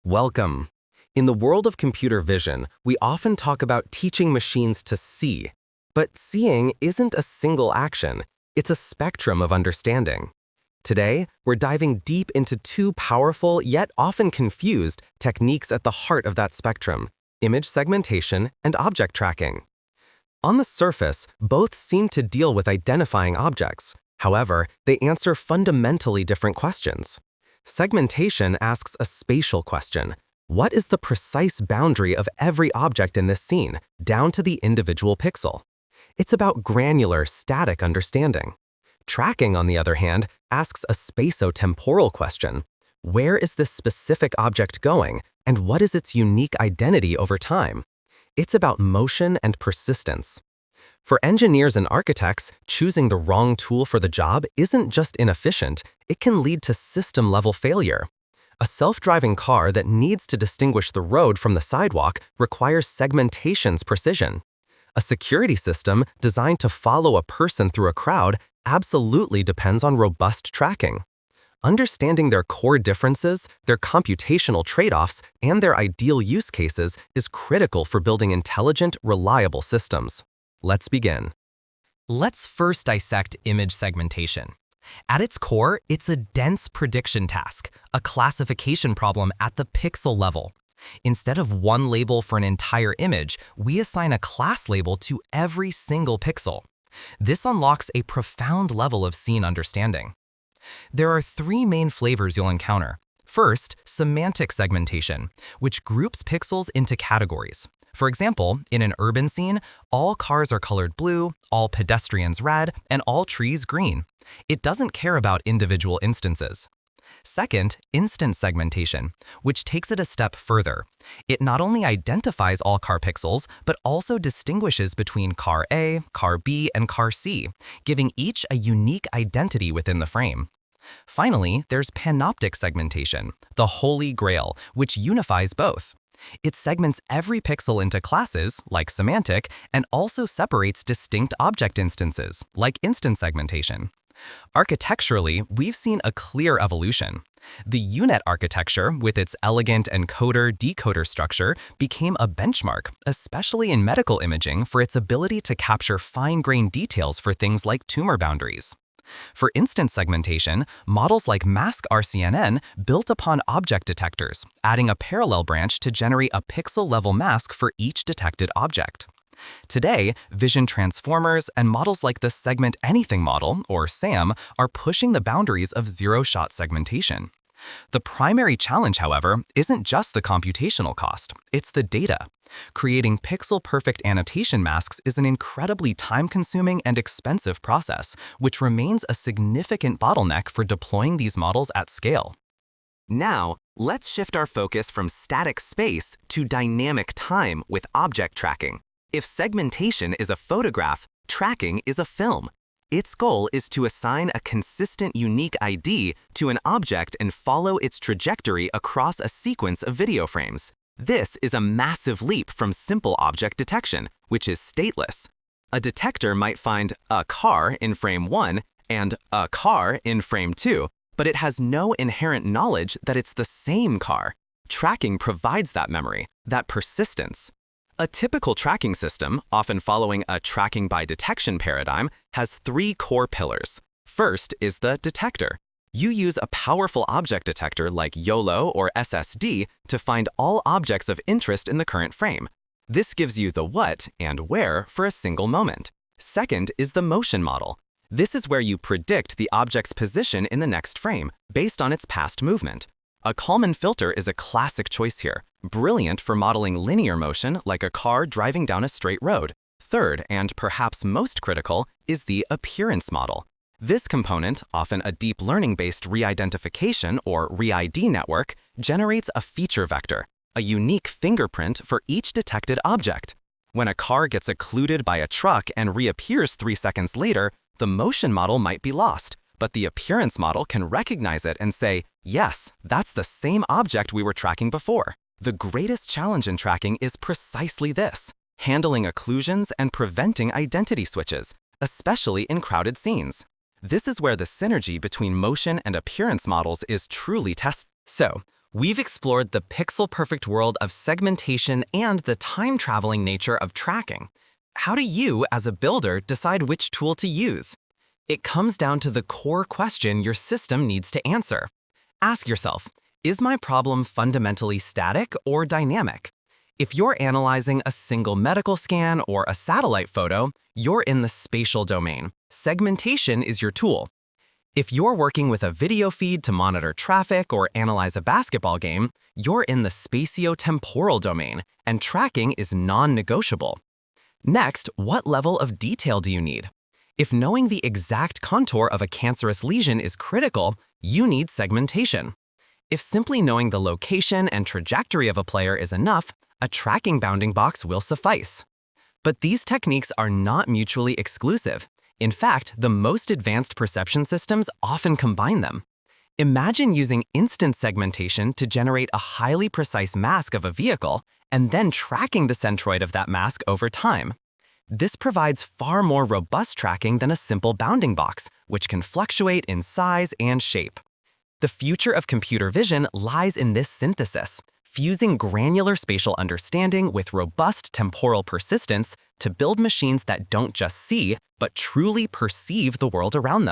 Welcome. In the world of computer vision, we often talk about teaching machines to see. But seeing isn't a single action, it's a spectrum of understanding. Today, we're diving deep into two powerful yet often confused techniques at the heart of that spectrum: image segmentation and object tracking. On the surface, both seem to deal with identifying objects. However, they answer fundamentally different questions. Segmentation asks a spatial question. What is the precise boundary of every object in this scene, down to the individual pixel? It's about granular, static understanding. Tracking, on the other hand, asks a spatio-temporal question. Where is this specific object going, and what is its unique identity over time? It's about motion and persistence. For engineers and architects, choosing the wrong tool for the job isn't just inefficient, it can lead to system-level failure. A self-driving car that needs to distinguish the road from the sidewalk requires segmentation's precision. A security system designed to follow a person through a crowd absolutely depends on robust tracking. Understanding their core differences, their computational trade-offs, and their ideal use cases is critical for building intelligent, reliable systems. Let's begin. Let's first dissect image segmentation. At its core, it's a dense prediction task, a classification problem at the pixel level. Instead of one label for an entire image, we assign a class label to every single pixel. This unlocks a profound level of scene understanding. There are three main flavors you'll encounter. First, semantic segmentation, which groups pixels into categories. For example, in an urban scene, all cars are colored blue, all pedestrians red, and all trees green. It doesn't care about individual instances. Second, instance segmentation, which takes it a step further. It not only identifies all car pixels, but also distinguishes between car A, car B, and car C, giving each a unique identity within the frame. Finally, there's panoptic segmentation, the holy grail, which unifies both. It segments every pixel into classes, like semantic, and also separates distinct object instances, like instance segmentation. Architecturally, we've seen a clear evolution. The UNet architecture, with its elegant encoder-decoder structure, became a benchmark, especially in medical imaging, for its ability to capture fine-grained details for things like tumor boundaries. For instance segmentation, models like Mask RCNN built upon object detectors, adding a parallel branch to generate a pixel-level mask for each detected object. Today, vision transformers and models like the Segment Anything model, or SAM, are pushing the boundaries of zero-shot segmentation. The primary challenge, however, isn't just the computational cost, it's the data. Creating pixel-perfect annotation masks is an incredibly time-consuming and expensive process, which remains a significant bottleneck for deploying these models at scale. Now, let's shift our focus from static space to dynamic time with object tracking. If segmentation is a photograph, tracking is a film. Its goal is to assign a consistent unique ID to an object and follow its trajectory across a sequence of video frames. This is a massive leap from simple object detection, which is stateless. A detector might find a car in frame 1 and a car in frame 2, but it has no inherent knowledge that it's the same car. Tracking provides that memory, that persistence. A typical tracking system, often following a tracking by detection paradigm, has three core pillars. First is the detector. You use a powerful object detector like YOLO or SSD to find all objects of interest in the current frame. This gives you the what and where for a single moment. Second is the motion model. This is where you predict the object's position in the next frame, based on its past movement. A Kalman filter is a classic choice here, brilliant for modeling linear motion like a car driving down a straight road. Third, and perhaps most critical, is the appearance model. This component, often a deep learning-based re-identification or re-ID network, generates a feature vector, a unique fingerprint for each detected object. When a car gets occluded by a truck and reappears 3 seconds later, the motion model might be lost, but the appearance model can recognize it and say, yes, that's the same object we were tracking before. The greatest challenge in tracking is precisely this: handling occlusions and preventing identity switches, especially in crowded scenes. This is where the synergy between motion and appearance models is truly tested. So, We've explored the pixel-perfect world of segmentation and the time-traveling nature of tracking. How do you, as a builder, decide which tool to use? It comes down to the core question your system needs to answer. Ask yourself, is my problem fundamentally static or dynamic? If you're analyzing a single medical scan or a satellite photo, you're in the spatial domain. Segmentation is your tool. If you're working with a video feed to monitor traffic or analyze a basketball game, you're in the spatio-temporal domain, and tracking is non-negotiable. Next, what level of detail do you need? If knowing the exact contour of a cancerous lesion is critical, you need segmentation. If simply knowing the location and trajectory of a player is enough, a tracking bounding box will suffice. But these techniques are not mutually exclusive. In fact, the most advanced perception systems often combine them. Imagine using instant segmentation to generate a highly precise mask of a vehicle and then tracking the centroid of that mask over time. This provides far more robust tracking than a simple bounding box, which can fluctuate in size and shape. The future of computer vision lies in this synthesis, fusing granular spatial understanding with robust temporal persistence to build machines that don't just see, but truly perceive the world around them.